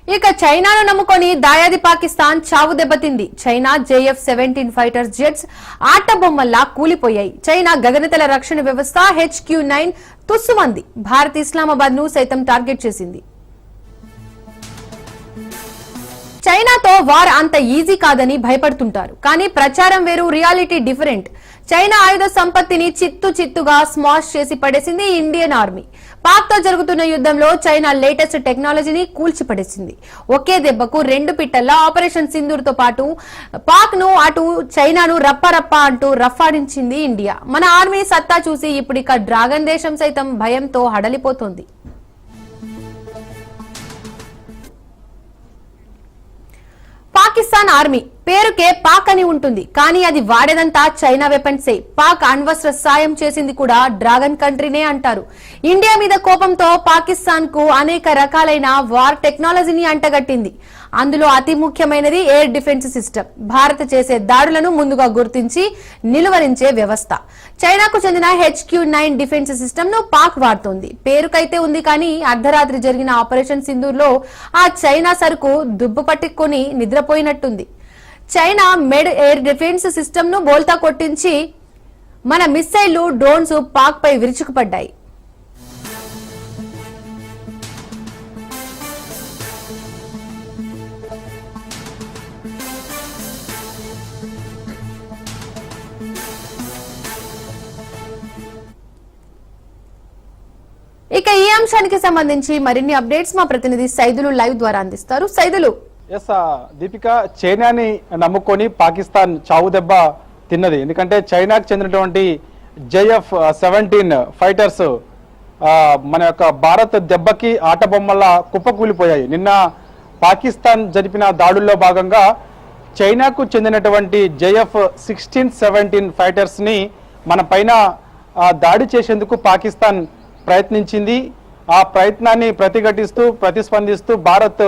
ఇక చైనాను నమ్ముకొని దాయాది పాకిస్తాన్ చావు దెబ్బతింది. చైనా JF-17 ఫైటర్ జెట్స్ ఆట బొమ్మల్లా కూలిపోయాయి. చైనా గగనతల రక్షణ వ్యవస్థ HQ-9 తుస్సుమంది. భారత్ ఇస్లామాబాద్ ను సైతం టార్గెట్ చేసింది. చైనాతో వార్ అంత ఈజీ కాదని భయపడుతుంటారు, కానీ ప్రచారం వేరు, రియాలిటీ డిఫరెంట్. చైనా ఆయుధ సంపత్తిని చిత్తుగా స్మాష్ చేసి పడేసింది ఇండియన్ ఆర్మీ. పాక్ తో జరుగుతున్న యుద్ధంలో చైనా లేటెస్ట్ టెక్నాలజీని కూల్చిపడేసింది. ఒకే దెబ్బకు రెండు పిట్టల్లా ఆపరేషన్ సింధూర్ తో పాటు పాక్ ను అటు చైనాను రప్ప అంటూ రఫాడించింది ఇండియా. మన ఆర్మీ సత్తా చూసి ఇప్పుడిక డ్రాగన్ దేశం సైతం భయంతో హడలిపోతోంది. పాకిస్తాన్ ఆర్మీ పేరుకే పాక్ అని ఉంటుంది, కానీ అది వాడేదంతా చైనా వెపన్సే. పాక్ అణ్వస్త్ర సాయం చేసింది కూడా డ్రాగన్ కంట్రీనే అంటారు. ఇండియా మీద కోపంతో పాకిస్తాన్ కు అనేక రకాలైన వార్ టెక్నాలజీని అంటగట్టింది. అందులో అతి ముఖ్యమైనది ఎయిర్ డిఫెన్స్ సిస్టమ్. భారత్ చేసే దాడులను ముందుగా గుర్తించి నిలువరించే వ్యవస్థ. చైనాకు చెందిన HQ-9 డిఫెన్స్ సిస్టమ్ ను పాక్ వాడుతోంది. పేరుకైతే ఉంది, కానీ అర్ధరాత్రి జరిగిన ఆపరేషన్ సింధూర్ లో ఆ చైనా సరుకు దుబ్బు పట్టుకొని నిద్రపోయినట్టుంది. చైనా మెడ్ ఎయిర్ డిఫెన్స్ సిస్టమ్ ను బోల్తా కొట్టించి మన మిస్సైళ్లు, డ్రోన్స్ పాక్ పై విరుచుకుపడ్డాయి. ఇక ఈ అంశానికి సంబంధించి మరిన్ని అప్డేట్స్ మా ప్రతినిధి సైదులు లైవ్ ద్వారా అందిస్తారు. సైదులు. దీపిక, చైనాని నమ్ముకొని పాకిస్తాన్ చావు దెబ్బ తిన్నది. ఎందుకంటే చైనాకు చెందినటువంటి JF-17 ఫైటర్స్ మన యొక్క భారత్ దెబ్బకి ఆట బొమ్మల కుప్పకూలిపోయాయి. నిన్న పాకిస్తాన్ జరిపిన దాడుల్లో భాగంగా చైనాకు చెందినటువంటి JF-16-17 ఫైటర్స్ ని మన పైన దాడి చేసేందుకు పాకిస్తాన్ ప్రయత్నించింది. ఆ ప్రయత్నాన్ని ప్రతిస్పందిస్తూ భారత్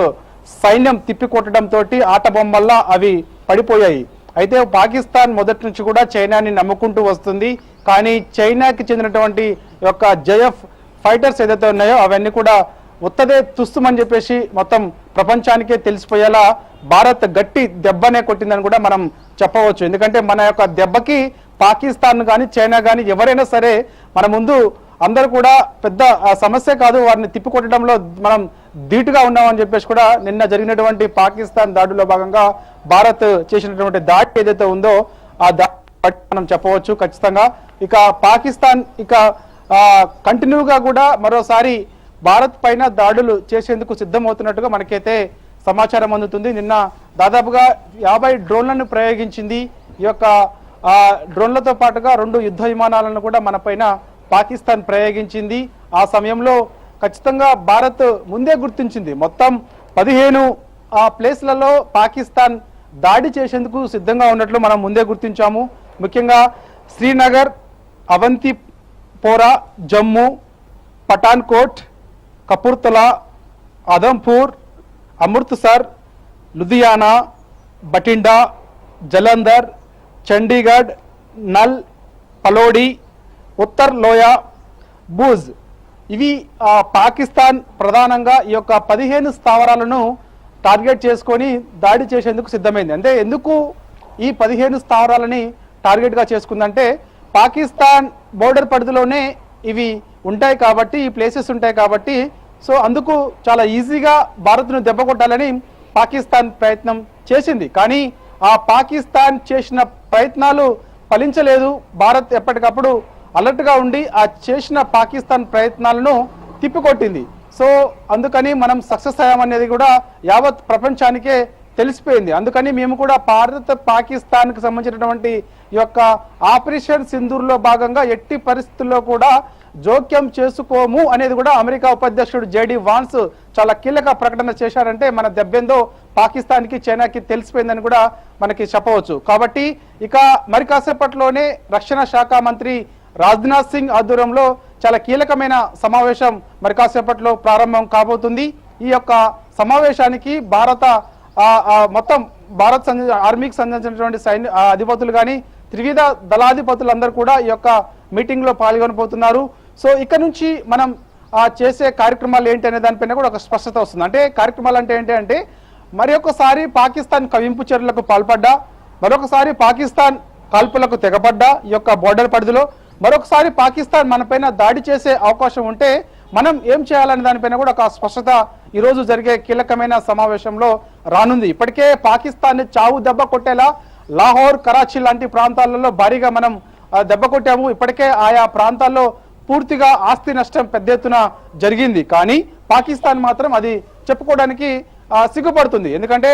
సైన్యం తిప్పికొట్టడంతో ఆట బొమ్మల్లా అవి పడిపోయాయి. అయితే పాకిస్తాన్ మొదటి నుంచి కూడా చైనాని నమ్ముకుంటూ వస్తుంది, కానీ చైనాకి చెందినటువంటి యొక్క JF ఫైటర్స్ ఏదైతే ఉన్నాయో అవన్నీ కూడా ఉత్తదే తుస్తుమని చెప్పేసి మొత్తం ప్రపంచానికే తెలిసిపోయేలా భారత్ గట్టి దెబ్బనే కొట్టిందని కూడా మనం చెప్పవచ్చు. ఎందుకంటే మన యొక్క దెబ్బకి పాకిస్తాన్ కానీ చైనా కానీ ఎవరైనా సరే మన ముందు అందరూ కూడా పెద్ద సమస్య కాదు, వారిని తిప్పికొట్టడంలో మనం ధీటుగా ఉన్నామని చెప్పేసి కూడా నిన్న జరిగినటువంటి పాకిస్తాన్ దాడిలో భాగంగా భారత్ చేసినటువంటి దాడి ఏదైతే ఉందో ఆ దాడి మనం చెప్పవచ్చు ఖచ్చితంగా. ఇక పాకిస్తాన్ కంటిన్యూగా కూడా మరోసారి భారత్ పైన దాడులు చేసేందుకు సిద్ధమవుతున్నట్టుగా మనకైతే సమాచారం అందుతుంది. నిన్న దాదాపుగా 50 డ్రోన్లను ప్రయోగించింది. ఈ యొక్క డ్రోన్లతో పాటుగా 2 యుద్ధ విమానాలను కూడా మన పైన పాకిస్తాన్ ప్రయోగించింది. ఆ సమయంలో ఖచ్చితంగా భారత్ ముందే గుర్తించింది. మొత్తం 15 ప్లేస్లలో పాకిస్తాన్ దాడి చేసేందుకు సిద్ధంగా ఉన్నట్లు మనం ముందే గుర్తించాము. ముఖ్యంగా శ్రీనగర్, అవంతిపోరా, జమ్మూ, పఠాన్కోట్, కపూర్తలా, అదంపూర్, అమృత్సర్, లుధియానా, బటిండా, జలంధర్, చండీగఢ్, నల్, పలోడి, ఉత్తర్ లోయ, బూజ్ ఇవి పాకిస్తాన్ ప్రధానంగా ఈ యొక్క 15 స్థావరాలను టార్గెట్ చేసుకొని దాడి చేసేందుకు సిద్ధమైంది. అంటే ఎందుకు ఈ 15 స్థావరాలని టార్గెట్గా చేసుకుందంటే పాకిస్తాన్ బోర్డర్ పరిధిలోనే ఇవి ఉంటాయి కాబట్టి, ఈ ప్లేసెస్ ఉంటాయి కాబట్టి, సో అందుకు చాలా ఈజీగా భారత్ను దెబ్బ కొట్టాలని పాకిస్తాన్ ప్రయత్నం చేసింది. కానీ ఆ పాకిస్తాన్ చేసిన ప్రయత్నాలు ఫలించలేదు. భారత్ ఎప్పటికప్పుడు అలర్ట్గా ఉండి ఆ చేసిన పాకిస్తాన్ ప్రయత్నాలను తిప్పికొట్టింది. సో అందుకని మనం సక్సెస్ అయ్యామనేది కూడా యావత్ ప్రపంచానికే తెలిసిపోయింది. అందుకని మేము కూడా భారత్ పాకిస్తాన్కి సంబంధించినటువంటి ఈ యొక్క ఆపరేషన్ సింధూర్లో భాగంగా ఎట్టి పరిస్థితుల్లో కూడా జోక్యం చేసుకోము అనేది కూడా అమెరికా ఉపాధ్యక్షుడు JD వాన్స్ చాలా కీలక ప్రకటన చేశారంటే మన దెబ్బేందో పాకిస్తాన్కి చైనాకి తెలిసిపోయిందని కూడా మనకి చెప్పవచ్చు. కాబట్టి ఇక మరి కాసేపట్లోనే రక్షణ శాఖ మంత్రి రాజ్నాథ్ సింగ్ ఆధ్వర్యంలో చాలా కీలకమైన సమావేశం మరి కాసేపట్లో ప్రారంభం కాబోతుంది. ఈ యొక్క సమావేశానికి మొత్తం భారత్ ఆర్మీకి సంబంధించినటువంటి అధిపతులు కానీ త్రివిధ దళాధిపతులందరూ కూడా ఈ యొక్క మీటింగ్ లో పాల్గొనబోతున్నారు. సో ఇక్కడ నుంచి మనం చేసే కార్యక్రమాలు ఏంటి అనే దానిపైన కూడా ఒక స్పష్టత వస్తుంది. అంటే కార్యక్రమాలు అంటే ఏంటి అంటే మరి ఒకసారి పాకిస్తాన్ కవింపు చర్యలకు పాల్పడ్డా, మరొకసారి పాకిస్తాన్ కాల్పులకు తెగపడ్డా ఈ యొక్క బోర్డర్ పరిధిలో, మరొకసారి పాకిస్తాన్ మనపైన దాడి చేసే అవకాశం ఉంటే మనం ఏం చేయాలనే దానిపైన కూడా ఒక స్పష్టత ఈరోజు జరిగే కీలకమైన సమావేశంలో రానుంది. ఇప్పటికే పాకిస్తాన్ చావు దెబ్బ కొట్టేలా లాహోర్, కరాచీ లాంటి ప్రాంతాలలో భారీగా మనం దెబ్బ కొట్టాము. ఇప్పటికే ఆయా ప్రాంతాల్లో పూర్తిగా ఆస్తి నష్టం పెద్ద ఎత్తున జరిగింది. కానీ పాకిస్తాన్ మాత్రం అది చెప్పుకోవడానికి సిగ్గుపడుతుంది. ఎందుకంటే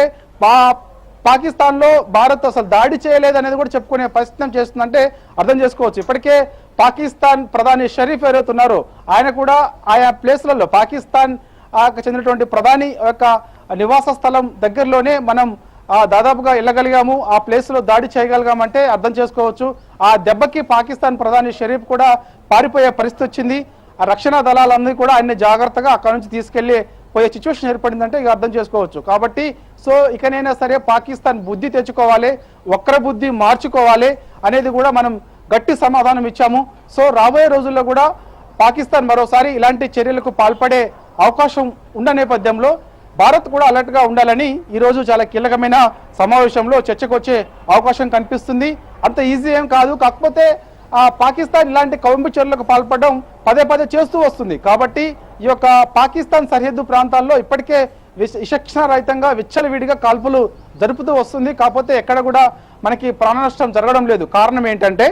పాకిస్తాన్లో భారత్ అసలు దాడి చేయలేదు అనేది కూడా చెప్పుకునే ప్రయత్నం చేస్తుందంటే అర్థం చేసుకోవచ్చు. ఇప్పటికే పాకిస్తాన్ ప్రధాని షరీఫ్ ఎవరైతే ఉన్నారో ఆయన కూడా ఆయా ప్లేస్లలో పాకిస్తాన్ చెందినటువంటి ప్రధాని యొక్క నివాస స్థలం దగ్గరలోనే మనం దాదాపుగా వెళ్ళగలిగాము, ఆ ప్లేస్లో దాడి చేయగలిగామంటే అర్థం చేసుకోవచ్చు. ఆ దెబ్బకి పాకిస్తాన్ ప్రధాని షరీఫ్ కూడా పారిపోయే పరిస్థితి వచ్చింది. ఆ రక్షణ దళాలన్నీ కూడా ఆయన్ని జాగ్రత్తగా అక్కడ నుంచి తీసుకెళ్లి పోయే సిచ్యువేషన్ ఏర్పడిందంటే ఇక అర్థం చేసుకోవచ్చు. కాబట్టి సో ఇకనైనా సరే పాకిస్తాన్ బుద్ధి తెచ్చుకోవాలి, వక్ర బుద్ధి మార్చుకోవాలి అనేది కూడా మనం గట్టి సమాధానం ఇచ్చాము. సో రాబోయే రోజుల్లో కూడా పాకిస్తాన్ మరోసారి ఇలాంటి చర్యలకు పాల్పడే అవకాశం ఉన్న నేపథ్యంలో భారత్ కూడా అలర్ట్ గా ఉండాలని ఈరోజు చాలా కీలకమైన సమావేశంలో చర్చకు వచ్చే అవకాశం కనిపిస్తుంది. అంత ఈజీ ఏం కాదు, కాకపోతే పాకిస్తాన్ ఇలాంటి కవింపు చర్యలకు పాల్పడడం పదే పదే చేస్తూ వస్తుంది. కాబట్టి ఈ యొక్క పాకిస్తాన్ సరిహద్దు ప్రాంతాల్లో ఇప్పటికే విచక్షణారహితంగా విచ్చలవిడిగా కాల్పులు జరుపుతూ వస్తుంది. కాకపోతే ఎక్కడ కూడా మనకి ప్రాణ నష్టం జరగడం లేదు. కారణం ఏంటంటే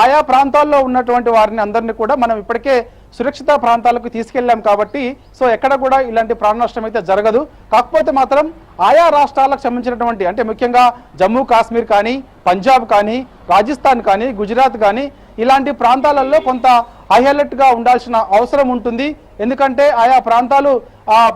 ఆయా ప్రాంతాల్లో ఉన్నటువంటి వారిని అందరినీ కూడా మనం ఇప్పటికే సురక్షిత ప్రాంతాలకు తీసుకెళ్లాం కాబట్టి సో ఎక్కడ కూడా ఇలాంటి ప్రాణ నష్టం అయితే జరగదు. కాకపోతే మాత్రం ఆయా రాష్ట్రాలకు సంబంధించినటువంటి అంటే ముఖ్యంగా జమ్మూ కాశ్మీర్ కానీ, పంజాబ్ కానీ, రాజస్థాన్ కానీ, గుజరాత్ కానీ ఇలాంటి ప్రాంతాలలో కొంత హై అలర్ట్ గా ఉండాల్సిన అవసరం ఉంటుంది. ఎందుకంటే ఆయా ప్రాంతాలు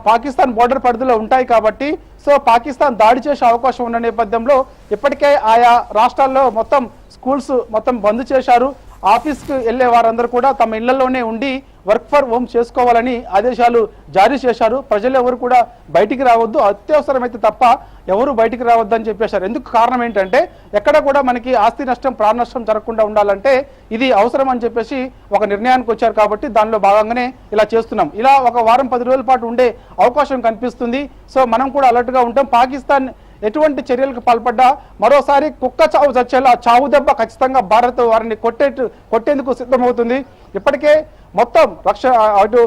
పాకిస్తాన్ బోర్డర్ పరిధిలో ఉంటాయి కాబట్టి సో పాకిస్తాన్ దాడి చేసే అవకాశం ఉన్న నేపథ్యంలో ఇప్పటికే ఆయా రాష్ట్రాల్లో మొత్తం స్కూల్స్ మొత్తం బంద్ చేశారు. ఆఫీస్కి వెళ్లే వారందరూ కూడా తమ ఇళ్లలోనే ఉండి వర్క్ ఫర్ హోమ్ చేసుకోవాలని ఆదేశాలు జారీ చేశారు. ప్రజలు ఎవరు కూడా బయటికి రావద్దు, అత్యవసరమైతే తప్ప ఎవరు బయటికి రావద్దని చెప్పేశారు. ఎందుకు కారణం ఏంటంటే ఎక్కడ కూడా మనకి ఆస్తి నష్టం, ప్రాణ నష్టం జరగకుండా ఉండాలంటే ఇది అవసరం అని చెప్పేసి ఒక నిర్ణయానికి వచ్చారు. కాబట్టి దానిలో భాగంగానే ఇలా చేస్తున్నాం. ఇలా ఒక వారం 10 రోజుల పాటు ఉండే అవకాశం కనిపిస్తుంది. సో మనం కూడా అలర్ట్ గా ఉంటాం. పాకిస్తాన్ ఎటువంటి చర్యలకు పాల్పడ్డా మరోసారి కుక్క చావు చచ్చేలా చావు దెబ్బ ఖచ్చితంగా భారత్ వారిని కొట్టేందుకు సిద్ధమవుతుంది. ఇప్పటికే మొత్తం అటు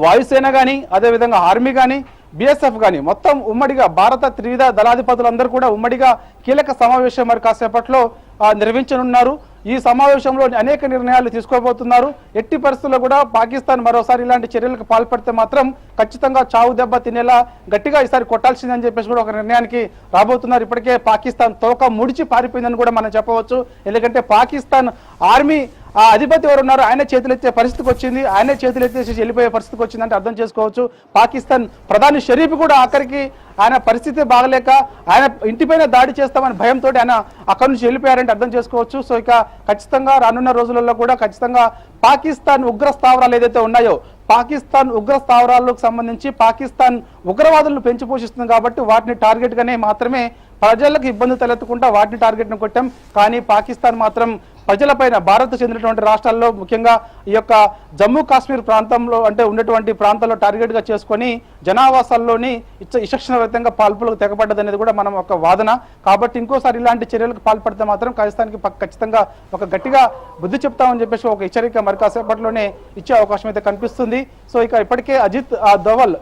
వాయుసేన కానీ, అదేవిధంగా ఆర్మీ కానీ, బిఎస్ఎఫ్ కానీ మొత్తం ఉమ్మడిగా భారత త్రివిధ దళాధిపతులందరూ కూడా ఉమ్మడిగా కీలక సమావేశం మరి కాసేపట్లో నిర్వహించనున్నారు. ఈ సమావేశంలో అనేక నిర్ణయాలు తీసుకోబోతున్నారు. ఎట్టి పరిస్థితుల్లో కూడా పాకిస్తాన్ మరోసారి ఇలాంటి చర్యలకు పాల్పడితే మాత్రం ఖచ్చితంగా చావు దెబ్బ తినేలా గట్టిగా ఈసారి కొట్టాల్సిందని చెప్పేసి కూడా ఒక నిర్ణయానికి రాబోతున్నారు. ఇప్పటికే పాకిస్తాన్ తోక ముడిచి పారిపోయిందని కూడా మనం చెప్పవచ్చు. ఎందుకంటే పాకిస్తాన్ ఆర్మీ అధిపతి ఎవరు ఉన్నారు ఆయన చేతులెత్తే పరిస్థితికి వచ్చింది, ఆయనే చేతులెత్తేసి వెళ్ళిపోయే పరిస్థితికి వచ్చిందంటే అర్థం చేసుకోవచ్చు. పాకిస్తాన్ ప్రధాని షరీఫ్ కూడా ఆఖరికి ఆయన పరిస్థితి బాగలేక ఆయన ఇంటిపైన దాడి చేస్తామని భయంతో ఆయన అక్కడి నుంచి వెళ్ళిపోయారంటే అర్థం చేసుకోవచ్చు. సో ఇక ఖచ్చితంగా రానున్న రోజులలో కూడా ఖచ్చితంగా పాకిస్తాన్ ఉగ్ర స్థావరాలు ఏదైతే ఉన్నాయో పాకిస్తాన్ ఉగ్ర స్థావరాలకు సంబంధించి పాకిస్తాన్ ఉగ్రవాదులను పెంచి పోషిస్తుంది కాబట్టి వాటిని టార్గెట్ గానే మాత్రమే ప్రజలకు ఇబ్బంది తలెత్తకుండా వాటిని టార్గెట్ ను కొట్టాం. కానీ పాకిస్తాన్ మాత్రం ప్రజలపైన భారత్ చెందినటువంటి రాష్ట్రాల్లో ముఖ్యంగా ఈ యొక్క జమ్మూ కాశ్మీర్ ప్రాంతంలో అంటే ఉన్నటువంటి ప్రాంతాల్లో టార్గెట్ గా చేసుకొని జనావాసాల్లోని విచక్షణరహితంగా పాల్పులకు తెగపడ్డదనేది కూడా మనం ఒక వాదన. కాబట్టి ఇంకోసారి ఇలాంటి చర్యలకు పాల్పడితే మాత్రం పాకిస్తాన్కి ఖచ్చితంగా ఒక గట్టిగా బుద్ధి చెప్తామని చెప్పేసి ఒక హెచ్చరిక మరి కాసేపట్లోనే ఇచ్చే అవకాశం అయితే కనిపిస్తుంది. సో ఇక ఇప్పటికే అజిత్ దోవల్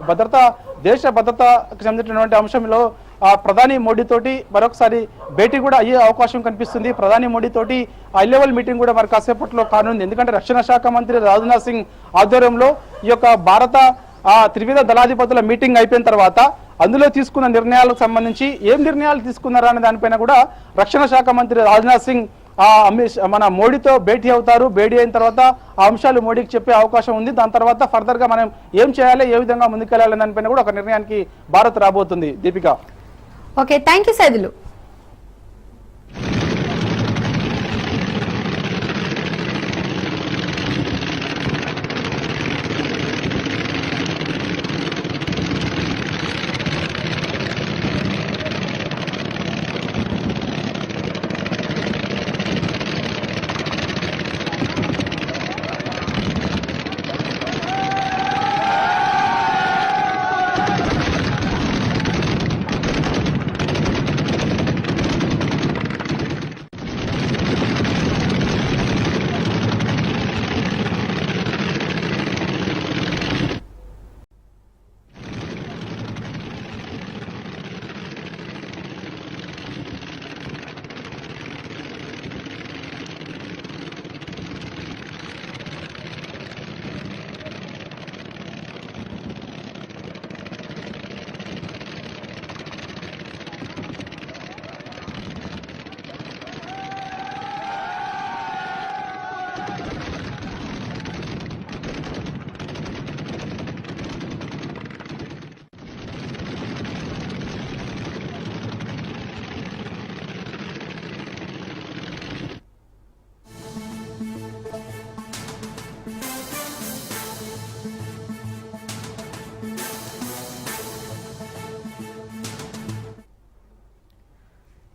దేశ భద్రతకు చెందినటువంటి అంశంలో ప్రధాని మోడీ తోటి మరొకసారి భేటీ కూడా అయ్యే అవకాశం కనిపిస్తుంది. ప్రధాని మోడీ తోటి హై లెవెల్ మీటింగ్ కూడా మరి కాసేపట్లో కానుంది. ఎందుకంటే రక్షణ శాఖ మంత్రి రాజ్నాథ్ సింగ్ ఆధ్వర్యంలో ఈ యొక్క భారత త్రివిధ దళాధిపతుల మీటింగ్ అయిపోయిన తర్వాత అందులో తీసుకున్న నిర్ణయాలకు సంబంధించి ఏం నిర్ణయాలు తీసుకున్నారా అనే దానిపైన కూడా రక్షణ శాఖ మంత్రి రాజ్నాథ్ సింగ్ మన మోడీతో భేటీ అవుతారు. భేటీ అయిన తర్వాత ఆ అంశాలు మోడీకి చెప్పే అవకాశం ఉంది. దాని తర్వాత ఫర్దర్ గా మనం ఏం చేయాలి, ఏ విధంగా ముందుకెళ్లాలి దానిపైన కూడా ఒక నిర్ణయానికి భారత్ రాబోతుంది. Deepika. Okay, thank you Saidulu.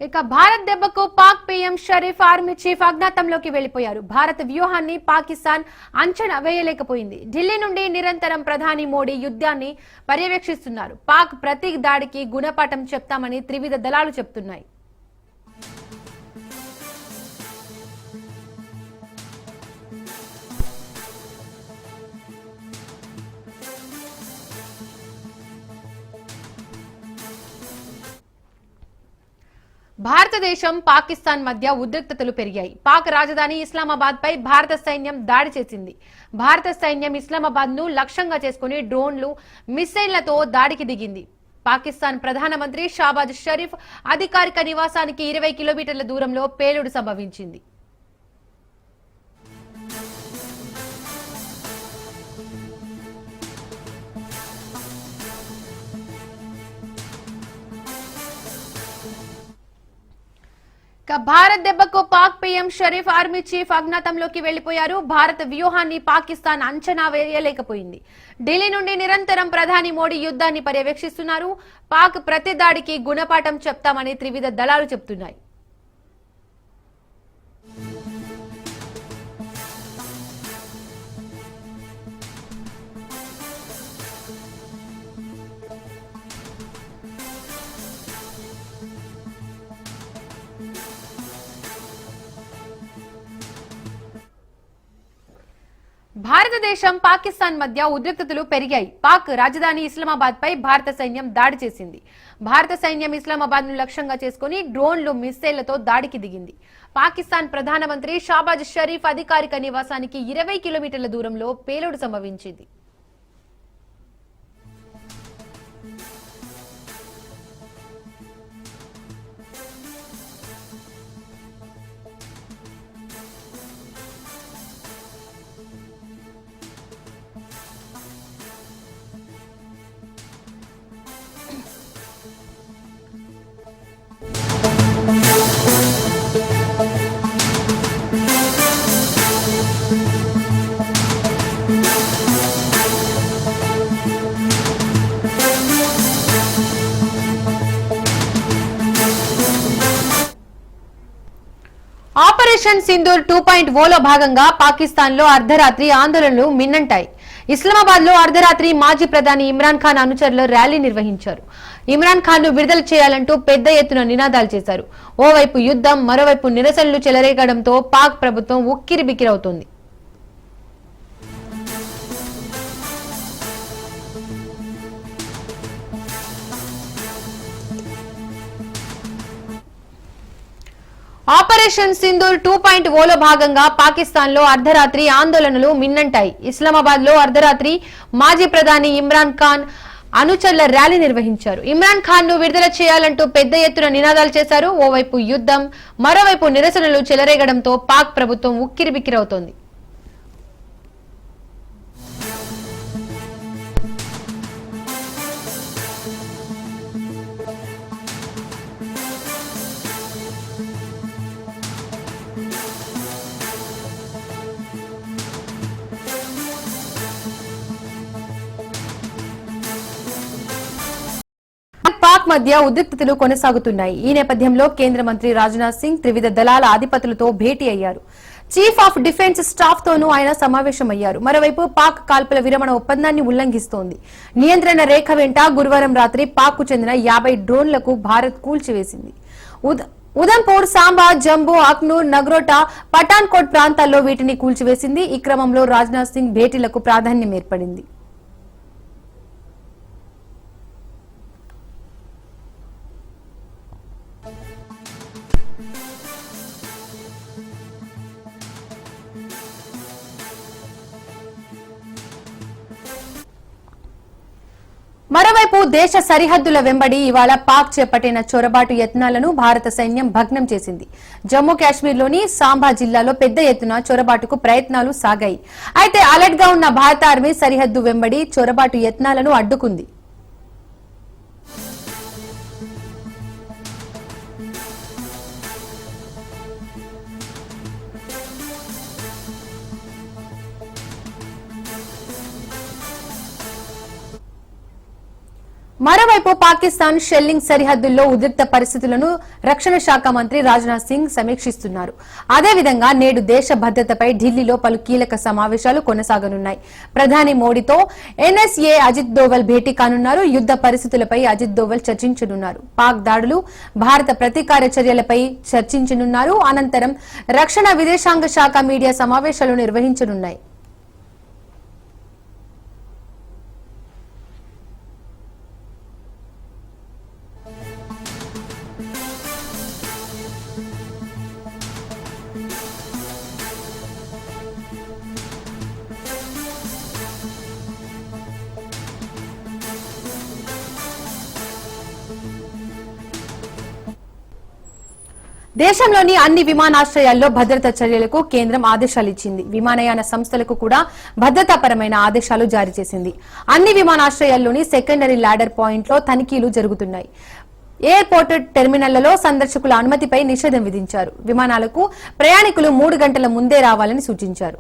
ఇక భారత్ దెబ్బకు Pak PM Sharif army chief అజ్ఞాతంలోకి వెళ్లిపోయారు. భారత వ్యూహాన్ని పాకిస్తాన్ అంచనా వేయలేకపోయింది. ఢిల్లీ నుండి నిరంతరం ప్రధాని మోడీ యుద్ధాన్ని పర్యవేక్షిస్తున్నారు. పాక్ ప్రతి దాడికి గుణపాఠం చెప్తామని త్రివిధ దళాలు చెప్తున్నాయి. భారతదేశం పాకిస్తాన్ మధ్య ఉద్రిక్తతలు పెరిగాయి. పాక్ రాజధాని ఇస్లామాబాద్ పై భారత సైన్యం దాడి చేసింది. భారత సైన్యం ఇస్లామాబాద్ ను లక్ష్యంగా చేసుకుని డ్రోన్లు, మిస్సైళ్లతో దాడికి దిగింది. పాకిస్తాన్ ప్రధానమంత్రి షాబాజ్ షరీఫ్ అధికారిక నివాసానికి 20 కిలోమీటర్ల దూరంలో పేలుడు సంభవించింది. భారత్ దెబ్బకు Pak PM Sharif army chief అజ్ఞాతంలోకి వెళ్లిపోయారు. భారత వ్యూహాన్ని పాకిస్తాన్ అంచనా వేయలేకపోయింది. ఢిల్లీ నుండి నిరంతరం ప్రధాని మోడీ యుద్ధాన్ని పర్యవేక్షిస్తున్నారు. పాక్ ప్రతి దాడికి గుణపాఠం చెప్తామని త్రివిధ దళాలు చెప్తున్నాయి. భారతదేశం పాకిస్తాన్ మధ్య ఉద్రిక్తతలు పెరిగాయి. పాక్ రాజధాని ఇస్లామాబాద్ పై భారత సైన్యం దాడి చేసింది. భారత సైన్యం ఇస్లామాబాద్ ను లక్ష్యంగా చేసుకుని డ్రోన్లు, మిస్సైళ్లతో దాడికి దిగింది. పాకిస్తాన్ ప్రధానమంత్రి షాబాజ్ షరీఫ్ అధికారిక నివాసానికి 20 కిలోమీటర్ల దూరంలో పేలుడు సంభవించింది. ఆపరేషన్ సింధూర్ 2.0లో భాగంగా పాకిస్తాన్ లో అర్ధరాత్రి ఆందోళనలు మిన్నంటాయి. ఇస్లామాబాద్ లో అర్ధరాత్రి మాజీ ప్రధాని ఇమ్రాన్ ఖాన్ అనుచరులు ర్యాలీ నిర్వహించారు. ఇమ్రాన్ ఖాన్ ను విడుదల చేయాలంటూ పెద్ద ఎత్తున నినాదాలు చేశారు. ఓవైపు యుద్ధం, మరోవైపు నిరసనలు చెలరేగడంతో పాక్ ప్రభుత్వం ఉక్కిరిబిక్కిరవుతోంది. ఆపరేషన్ సింధూర్ 2.0లో భాగంగా పాకిస్తాన్ లో అర్ధరాత్రి ఆందోళనలు మిన్నంటాయి. ఇస్లామాబాద్ లో అర్ధరాత్రి మాజీ ప్రధాని ఇమ్రాన్ ఖాన్ అనుచరుల ర్యాలీ నిర్వహించారు. ఇమ్రాన్ ఖాన్ ను విడుదల చేయాలంటూ పెద్ద ఎత్తున నినాదాలు చేశారు. ఓవైపు యుద్ధం, మరోవైపు నిరసనలు చెలరేగడంతో పాక్ ప్రభుత్వం ఉక్కిరిబిక్కిరవుతోంది. పాక్ మధ్య ఉద్రిక్తతలు కొనసాగుతున్నాయి. ఈ నేపథ్యంలో కేంద్ర మంత్రి రాజ్నాథ్ సింగ్ త్రివిధ దళాల అధిపతులతో భేటీ అయ్యారు. చీఫ్ ఆఫ్ డిఫెన్స్ స్టాఫ్ తోనూ ఆయన సమావేశమయ్యారు. మరోవైపు పాక్ కాల్పుల విరమణ ఒప్పందాన్ని ఉల్లంఘిస్తోంది. నియంత్రణ రేఖ వెంట గురువారం రాత్రి పాక్ కు చెందిన 50 డ్రోన్లకు భారత్ కూల్చివేసింది. ఉదంపూర్, సాంబా, జంబూ, అఖ్నూర్, నగ్రోటా, పఠాన్కోట్ ప్రాంతాల్లో వీటిని కూల్చివేసింది. ఈ క్రమంలో రాజ్నాథ్ సింగ్ భేటీలకు ప్రాధాన్యం ఏర్పడింది. మరోవైపు దేశ సరిహద్దుల వెంబడి ఇవాళ పాక్ చేపట్టిన చొరబాటు యత్నాలను భారత సైన్యం భగ్నం చేసింది. జమ్మూ కాశ్మీర్లోని సాంబా జిల్లాలో పెద్ద ఎత్తున చొరబాటుకు ప్రయత్నాలు సాగాయి. అయితే అలర్ట్ గా ఉన్న భారత ఆర్మీ సరిహద్దు వెంబడి చొరబాటు యత్నాలను అడ్డుకుంది. మరోవైపు పాకిస్తాన్ షెల్లింగ్ సరిహద్దుల్లో ఉద్రిక్త పరిస్థితులను రక్షణ శాఖ మంత్రి రాజ్నాథ్ సింగ్ సమీక్షిస్తున్నారు. అదేవిధంగా నేడు దేశ భద్రతపై ఢిల్లీలో పలు కీలక సమావేశాలు కొనసాగనున్నాయి. ప్రధాని మోడీతో ఎన్ఎస్ఏ అజిత్ దోవల్ భేటీ కానున్నారు. యుద్ద పరిస్థితులపై అజిత్ దోవల్ చర్చించనున్నారు. పాక్ దాడులు, భారత ప్రతీకార చర్యలపై చర్చించనున్నారు. అనంతరం రక్షణ విదేశాంగ శాఖ మీడియా సమావేశాలు నిర్వహించనున్నాయి. దేశంలోని అన్ని విమానాశ్రయాల్లో భద్రతా చర్యలకు కేంద్రం ఆదేశాలిచ్చింది. విమానయాన సంస్థలకు కూడా భద్రతాపరమైన ఆదేశాలు జారీ చేసింది. అన్ని విమానాశ్రయాల్లోని సెకండరీ ల్యాడర్ పాయింట్లో తనిఖీలు జరుగుతున్నాయి. ఎయిర్పోర్ట్ టెర్మినళ్లలో సందర్శకుల అనుమతిపై నిషేధం విధించారు. విమానాలకు ప్రయాణికులు 3 గంటల ముందే రావాలని సూచించారు.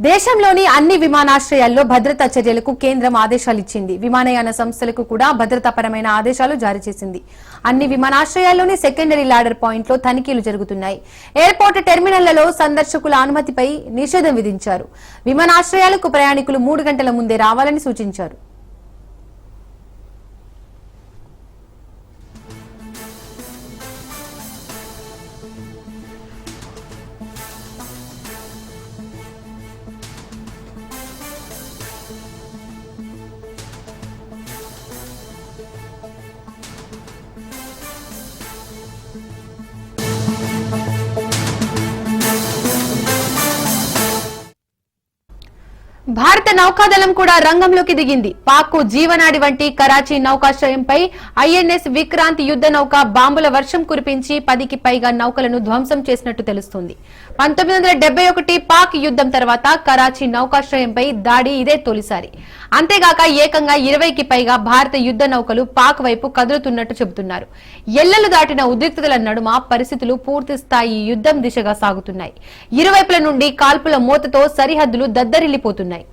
దేశంలోని అన్ని విమానాశ్రయాల్లో భద్రతా చర్యలకు కేంద్రం ఆదేశాలిచ్చింది. విమానయాన సంస్థలకు కూడా భద్రతాపరమైన ఆదేశాలు జారీ చేసింది. అన్ని విమానాశ్రయాల్లోని సెకండరీ ల్యాడర్ పాయింట్లో తనిఖీలు జరుగుతున్నాయి. ఎయిర్పోర్ట్ టెర్మినళ్లలో సందర్శకుల అనుమతిపై నిషేధం విధించారు. విమానాశ్రయాలకు ప్రయాణికులు 3 గంటల ముందే రావాలని సూచించారు. భారత నౌకాదళం కూడా రంగంలోకి దిగింది. పాక్ జీవనాడి వంటి కరాచీ నౌకాశ్రయంపై ఐఎన్ఎస్ విక్రాంత్ యుద్ధ నౌక బాంబుల వర్షం కురిపించి 10కి పైగా నౌకలను ధ్వంసం చేసినట్టు తెలుస్తోంది. 1971 పాక్ యుద్ధం తర్వాత కరాచీ నౌకాశ్రయంపై దాడి ఇదే తొలిసారి. అంతేగాక ఏకంగా 20కి పైగా భారత యుద్ధ నౌకలు పాక్ వైపు కదులుతున్నట్టు చెబుతున్నారు. ఎల్లలు దాటిన ఉద్రిక్తతల నడుమ పరిస్థితులు పూర్తి స్థాయి యుద్ధం దిశగా సాగుతున్నాయి. ఇరువైపుల నుండి కాల్పుల మోతతో సరిహద్దులు దద్దరిల్లిపోతున్నాయి.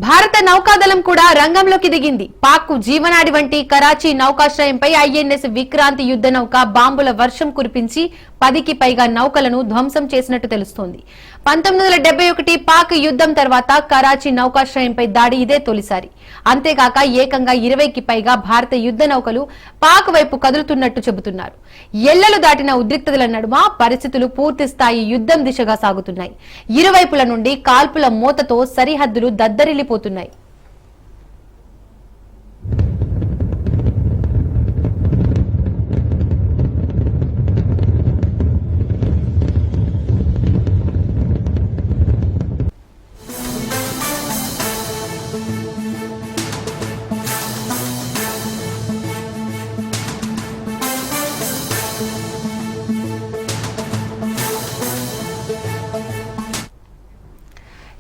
భారత నౌకాదళం కూడా రంగంలోకి దిగింది. పాక్ జీవనాడి వంటి కరాచీ నౌకాశ్రయంపై ఐఎన్ఎస్ విక్రాంత్ యుద్ధ నౌక బాంబుల వర్షం కురిపించి 10కి పైగా నౌకలను ధ్వంసం చేసినట్టు తెలుస్తోంది. 1971 పాక్ యుద్ధం తర్వాత కరాచీ నౌకాశ్రయంపై దాడి ఇదే తొలిసారి. అంతేగాక ఏకంగా 20కి పైగా భారత యుద్ధ నౌకలు పాక్ వైపు కదులుతున్నట్టు చెబుతున్నారు. ఎల్లలు దాటిన ఉద్రిక్తతల నడుమ పరిస్థితులు పూర్తి స్థాయి యుద్ధం దిశగా సాగుతున్నాయి. ఇరువైపుల నుండి కాల్పుల మోతతో సరిహద్దులు దద్దరిల్లిపోతున్నాయి.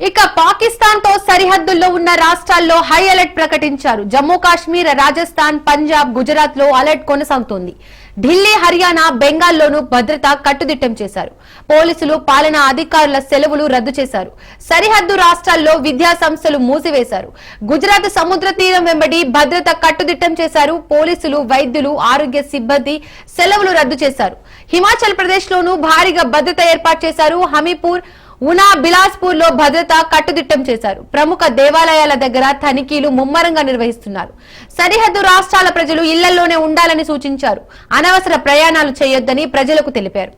ఇక పాకిస్తాన్ తో సరిహద్దుల్లో ఉన్న రాష్ట్రాల్లో హై అలర్ట్ ప్రకటించారు. జమ్మూ కాశ్మీర్, రాజస్థాన్, పంజాబ్, గుజరాత్ లో అలర్ట్ కొనసాగుతోంది. ఢిల్లీ, హర్యానా, బెంగాల్లోనూ భద్రత కట్టుదిట్టం చేశారు. పోలీసులు, పాలనా అధికారుల సెలవులు రద్దు చేశారు. సరిహద్దు రాష్ట్రాల్లో విద్యా సంస్థలు మూసివేశారు. గుజరాత్ సముద్ర తీరం వెంబడి భద్రత కట్టుదిట్టం చేశారు. పోలీసులు, వైద్యులు, ఆరోగ్య సిబ్బంది సెలవులు రద్దు చేశారు. హిమాచల్ ప్రదేశ్ లోనూ భారీగా భద్రత ఏర్పాటు చేశారు. హమీపూర్, ఉనా, బిలాస్పూర్ లో భద్రత కట్టుదిట్టం చేశారు. ప్రముఖ దేవాలయాల దగ్గర తనిఖీలు ముమ్మరంగా నిర్వహిస్తున్నారు. సరిహద్దు రాష్ట్రాల ప్రజలు ఇళ్లలోనే ఉండాలని సూచించారు. అనవసర ప్రయాణాలు చేయొద్దని ప్రజలకు తెలిపారు.